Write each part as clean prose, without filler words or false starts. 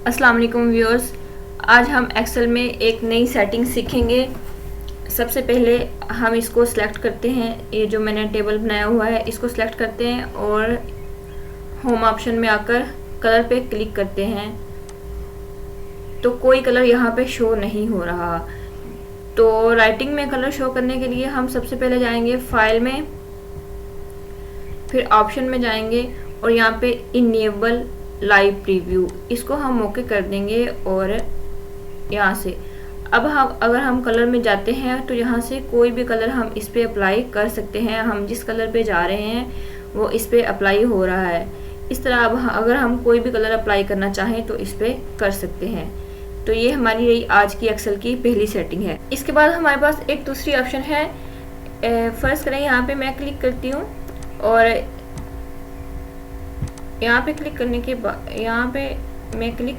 अस्सलाम वालेकुम व्यूअर्स। आज हम एक्सेल में एक नई सेटिंग सीखेंगे। सबसे पहले हम इसको सिलेक्ट करते हैं, ये जो मैंने टेबल बनाया हुआ है इसको सिलेक्ट करते हैं और होम ऑप्शन में आकर कलर पे क्लिक करते हैं। तो कोई कलर यहाँ पे शो नहीं हो रहा। तो राइटिंग में कलर शो करने के लिए हम सबसे पहले जाएंगे फाइल में, फिर ऑप्शन में जाएंगे और यहाँ पे इनेबल लाइव प्रीव्यू, इसको हम ओके कर देंगे। और यहाँ से अब हम अगर हम कलर में जाते हैं तो यहाँ से कोई भी कलर हम इस पे अप्लाई कर सकते हैं। हम जिस कलर पे जा रहे हैं वो इस पे अप्लाई हो रहा है। इस तरह अब अगर हम कोई भी कलर अप्लाई करना चाहें तो इस पे कर सकते हैं। तो ये हमारी रही आज की एक्सेल की पहली सेटिंग है। इसके बाद हमारे पास एक दूसरी ऑप्शन है। फर्स्ट करें, यहाँ पे मैं क्लिक करती हूँ और यहाँ पे क्लिक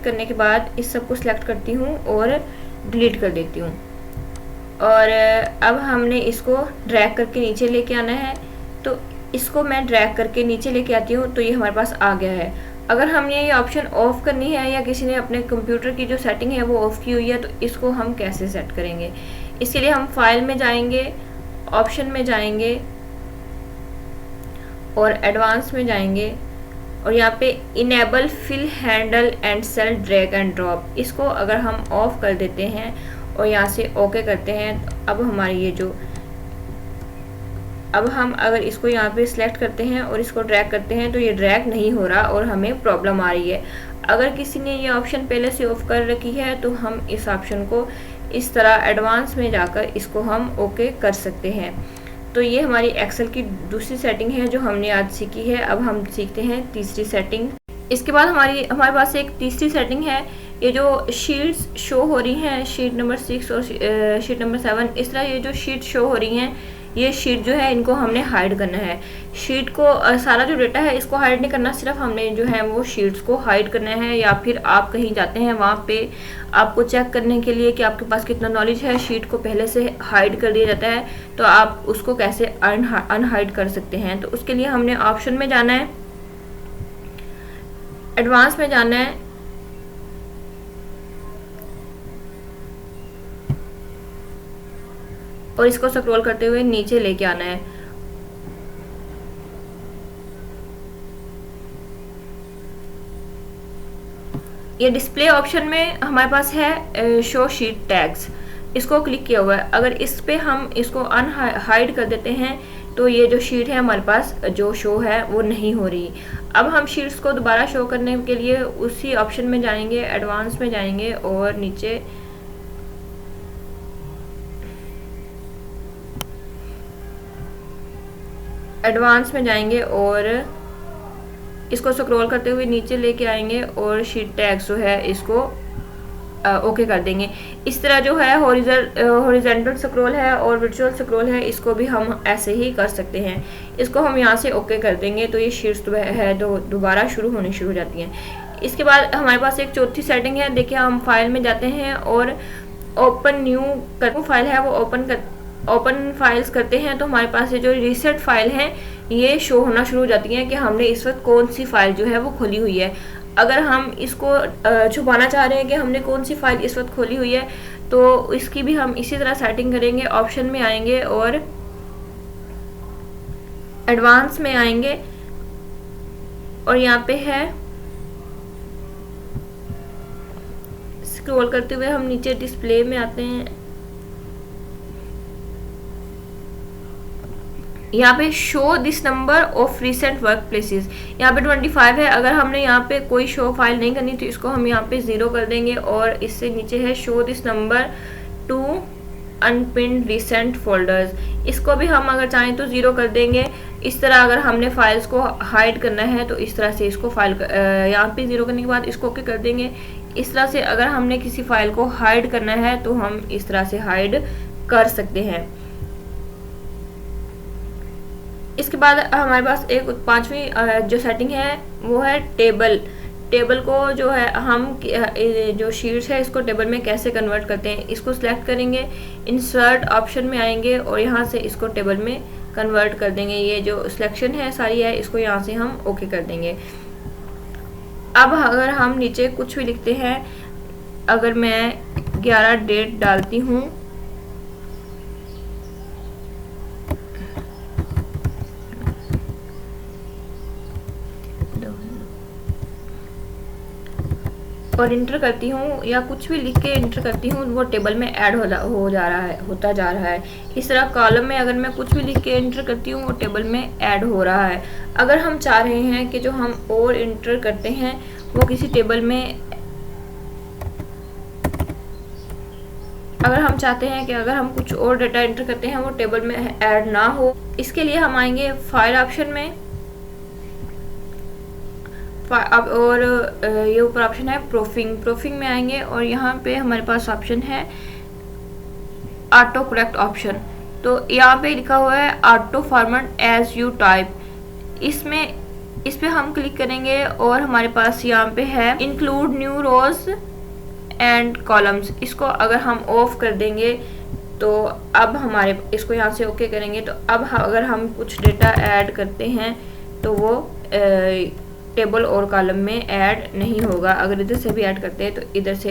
करने के बाद इस सब को सिलेक्ट करती हूँ और डिलीट कर देती हूँ। और अब हमने इसको ड्रैग करके नीचे लेके आना है, तो इसको मैं ड्रैग करके नीचे लेके आती हूँ तो ये हमारे पास आ गया है। अगर हमने ये ऑप्शन ऑफ करनी है या किसी ने अपने कंप्यूटर की जो सेटिंग है वो ऑफ की हुई है तो इसको हम कैसे सेट करेंगे। इसके लिए हम फाइल में जाएंगे, ऑप्शन में जाएंगे और एडवांस में जाएंगे और यहाँ पे enable fill handle and cell drag and drop, इसको अगर हम ऑफ कर देते हैं और यहाँ से ओके करते हैं तो अब हमारी ये जो अब हम अगर इसको यहाँ पे सिलेक्ट करते हैं और इसको ड्रैग करते हैं तो ये ड्रैग नहीं हो रहा और हमें प्रॉब्लम आ रही है। अगर किसी ने ये ऑप्शन पहले से ऑफ कर रखी है तो हम इस ऑप्शन को इस तरह एडवांस में जाकर इसको हम ओके कर सकते हैं। तो ये हमारी एक्सेल की दूसरी सेटिंग है जो हमने आज सीखी है। अब हम सीखते हैं तीसरी सेटिंग। इसके बाद हमारे पास एक तीसरी सेटिंग है। ये जो शीट्स शो हो रही हैं, शीट नंबर 6 और शीट नंबर 7, इस तरह ये जो शीट शो हो रही हैं, ये शीट जो है इनको हमने हाइड करना है। शीट को सारा जो डेटा है इसको हाइड नहीं करना, सिर्फ हमने जो है वो शीट्स को हाइड करना है। या फिर आप कहीं जाते हैं वहाँ पे आपको चेक करने के लिए कि आपके पास कितना नॉलेज है, शीट को पहले से हाइड कर दिया जाता है तो आप उसको कैसे अनहाइड कर सकते हैं। तो उसके लिए हमने ऑप्शन में जाना है, एडवांस में जाना है और इसको स्क्रॉल करते हुए नीचे लेके आना है। ये डिस्प्ले ऑप्शन में हमारे पास है शो शीट टैग्स, इसको क्लिक किया हुआ है। अगर इस पे हम इसको अनहाइड कर देते हैं तो ये जो शीट है हमारे पास जो शो है वो नहीं हो रही। अब हम शीट्स को दोबारा शो करने के लिए उसी ऑप्शन में जाएंगे, एडवांस में जाएंगे और नीचे एडवांस में जाएंगे और इसको स्क्रॉल करते हुए नीचे लेके आएंगे और शीट टैग्स जो है इसको ओके कर देंगे। इस तरह जो है हॉरिजॉन्टल स्क्रॉल है और वर्चुअल स्क्रॉल है, इसको भी हम ऐसे ही कर सकते हैं। इसको हम यहाँ से ओके कर देंगे तो ये शीट्स है दोबारा शुरू होनी शुरू हो जाती हैं। इसके बाद हमारे पास एक चौथी सेटिंग है। देखिए, हम फाइल में जाते हैं और ओपन न्यू फाइल है वो ओपन फाइल्स करते हैं तो हमारे पास ये जो रीसेट फाइल है ये शो होना शुरू हो जाती है कि हमने इस वक्त कौन सी फाइल जो है वो खोली हुई है। अगर हम इसको छुपाना चाह रहे हैं कि हमने कौन सी फाइल इस वक्त खोली हुई है तो इसकी भी हम इसी तरह सेटिंग करेंगे। ऑप्शन में आएंगे और एडवांस में आएंगे और यहाँ पे है स्क्रॉल करते हुए हम नीचे डिस्प्ले में आते हैं। यहाँ पे show this number of recent work places, यहाँ पे 25 है। अगर हमने यहाँ पे कोई शो फाइल नहीं करनी तो इसको हम यहाँ पे 0 कर देंगे और इससे नीचे है show this number to unpinned recent folders, इसको भी हम अगर चाहें तो 0 कर देंगे। इस तरह अगर हमने फाइल्स को हाइड करना है तो इस तरह से इसको यहाँ पे 0 करने के बाद इसको ओके कर देंगे। इस तरह से अगर हमने किसी फाइल को हाइड करना है तो हम इस तरह से हाइड कर सकते हैं। इसके बाद हमारे पास एक पांचवी जो सेटिंग है वो है टेबल को जो है हम जो शीट्स है इसको टेबल में कैसे कन्वर्ट करते हैं। इसको सिलेक्ट करेंगे, इंसर्ट ऑप्शन में आएंगे और यहाँ से इसको टेबल में कन्वर्ट कर देंगे। ये जो सिलेक्शन है सारी है इसको यहाँ से हम ओके कर देंगे। अब अगर हम नीचे कुछ भी लिखते हैं, अगर मैं 11 डेट डालती हूँ और इंटर करती हूँ या कुछ भी लिख के इंटर करती हूँ, वो टेबल में ऐड होता जा रहा है। इस तरह कॉलम में अगर मैं कुछ भी लिख के इंटर करती हूँ, वो टेबल में ऐड हो रहा है। अगर हम चाह रहे हैं कि जो हम और इंटर करते हैं वो किसी टेबल में, अगर हम चाहते हैं कि अगर हम कुछ और डेटा इंटर करते हैं वो टेबल में ऐड ना हो, इसके लिए हम आएंगे फाइल ऑप्शन में, और ये ऊपर ऑप्शन है प्रूफिंग में आएंगे और यहाँ पे हमारे पास ऑप्शन है ऑटो करेक्ट ऑप्शन। तो यहाँ पे लिखा हुआ है auto format as you type, इस पे हम क्लिक करेंगे और हमारे पास यहाँ पे है include new rows and columns. इसको अगर हम ऑफ कर देंगे तो अब हमारे, इसको यहाँ से ओके करेंगे तो अब अगर हम कुछ डेटा ऐड करते हैं तो वो टेबल और कॉलम में ऐड नहीं होगा। अगर इधर से भी ऐड करते हैं तो इधर से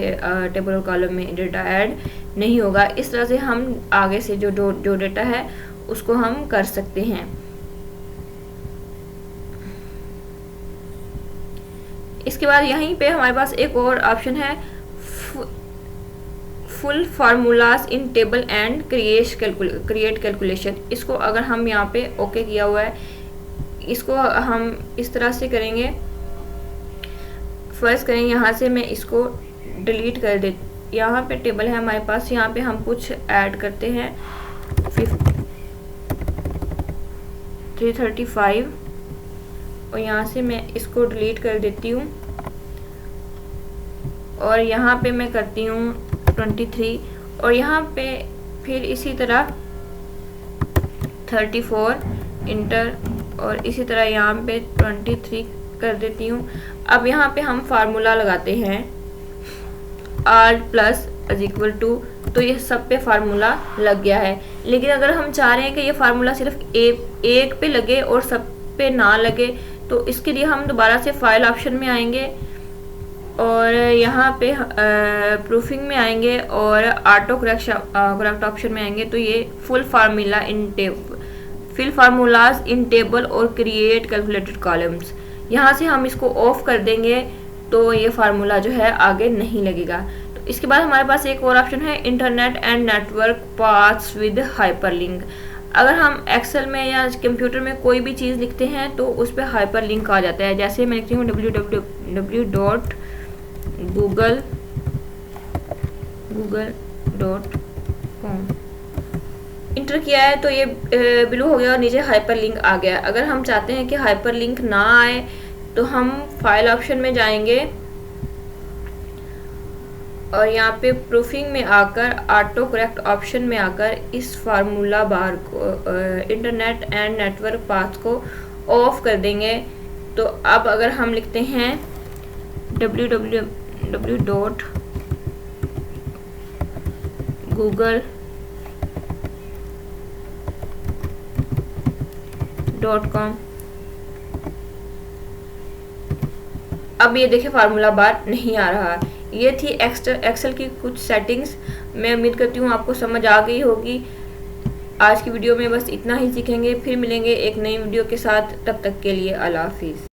टेबल और कॉलम में डेटा ऐड नहीं होगा। इस तरह से हम आगे से जो डेटा है उसको हम कर सकते हैं। इसके बाद यहीं पे हमारे पास एक और ऑप्शन है full formulas in table and create calculation. इसको अगर हम यहाँ पे ओके किया हुआ है, इसको हम इस तरह से करेंगे, फर्स्ट करेंगे यहाँ से मैं इसको डिलीट कर दे। यहाँ पे टेबल है हमारे पास, यहाँ पे हम कुछ ऐड करते हैं 335 और यहाँ से मैं इसको डिलीट कर देती हूँ और यहाँ पे मैं करती हूँ 23 और यहाँ पे फिर इसी तरह 34 इंटर और इसी तरह यहाँ पे 23 कर देती हूँ। अब यहाँ पे हम फार्मूला लगाते हैं R plus is equal to, तो ये सब पे फार्मूला लग गया है। लेकिन अगर हम चाह रहे हैं कि ये फार्मूला सिर्फ एक पे लगे और सब पे ना लगे, तो इसके लिए हम दोबारा से फाइल ऑप्शन में आएंगे और यहाँ पे प्रूफिंग में आएंगे और ऑटो करेक्ट ऑप्शन में आएंगे। तो ये फुल फार्मूलाज इन टेबल और क्रिएट कैलकुलेटेड कॉलम्स, यहाँ से हम इसको ऑफ कर देंगे तो ये फार्मूला जो है आगे नहीं लगेगा। तो इसके बाद हमारे पास एक और ऑप्शन है internet and network paths with hyperlink. अगर हम एक्सेल में या कंप्यूटर में कोई भी चीज़ लिखते हैं तो उस पर हाइपरलिंक आ जाता है। जैसे मैं लिखती हूँ www.google.com, इंटर किया है तो ये ब्लू हो गया और नीचे हाइपरलिंक आ गया। अगर हम चाहते हैं कि हाइपरलिंक ना आए तो हम फाइल ऑप्शन में जाएंगे और यहाँ पे प्रूफिंग में आकर ऑटो करेक्ट ऑप्शन में आकर इस फार्मूला बार को इंटरनेट एंड नेटवर्क पाथ को ऑफ कर देंगे। तो अब अगर हम लिखते हैं www.google.com, अब ये देखिए फार्मूला बार नहीं आ रहा। ये थी एक्सेल की कुछ सेटिंग्स। मैं उम्मीद करती हूँ आपको समझ आ गई होगी। आज की वीडियो में बस इतना ही सीखेंगे, फिर मिलेंगे एक नई वीडियो के साथ। तब तक के लिए अल्लाह हाफिज़।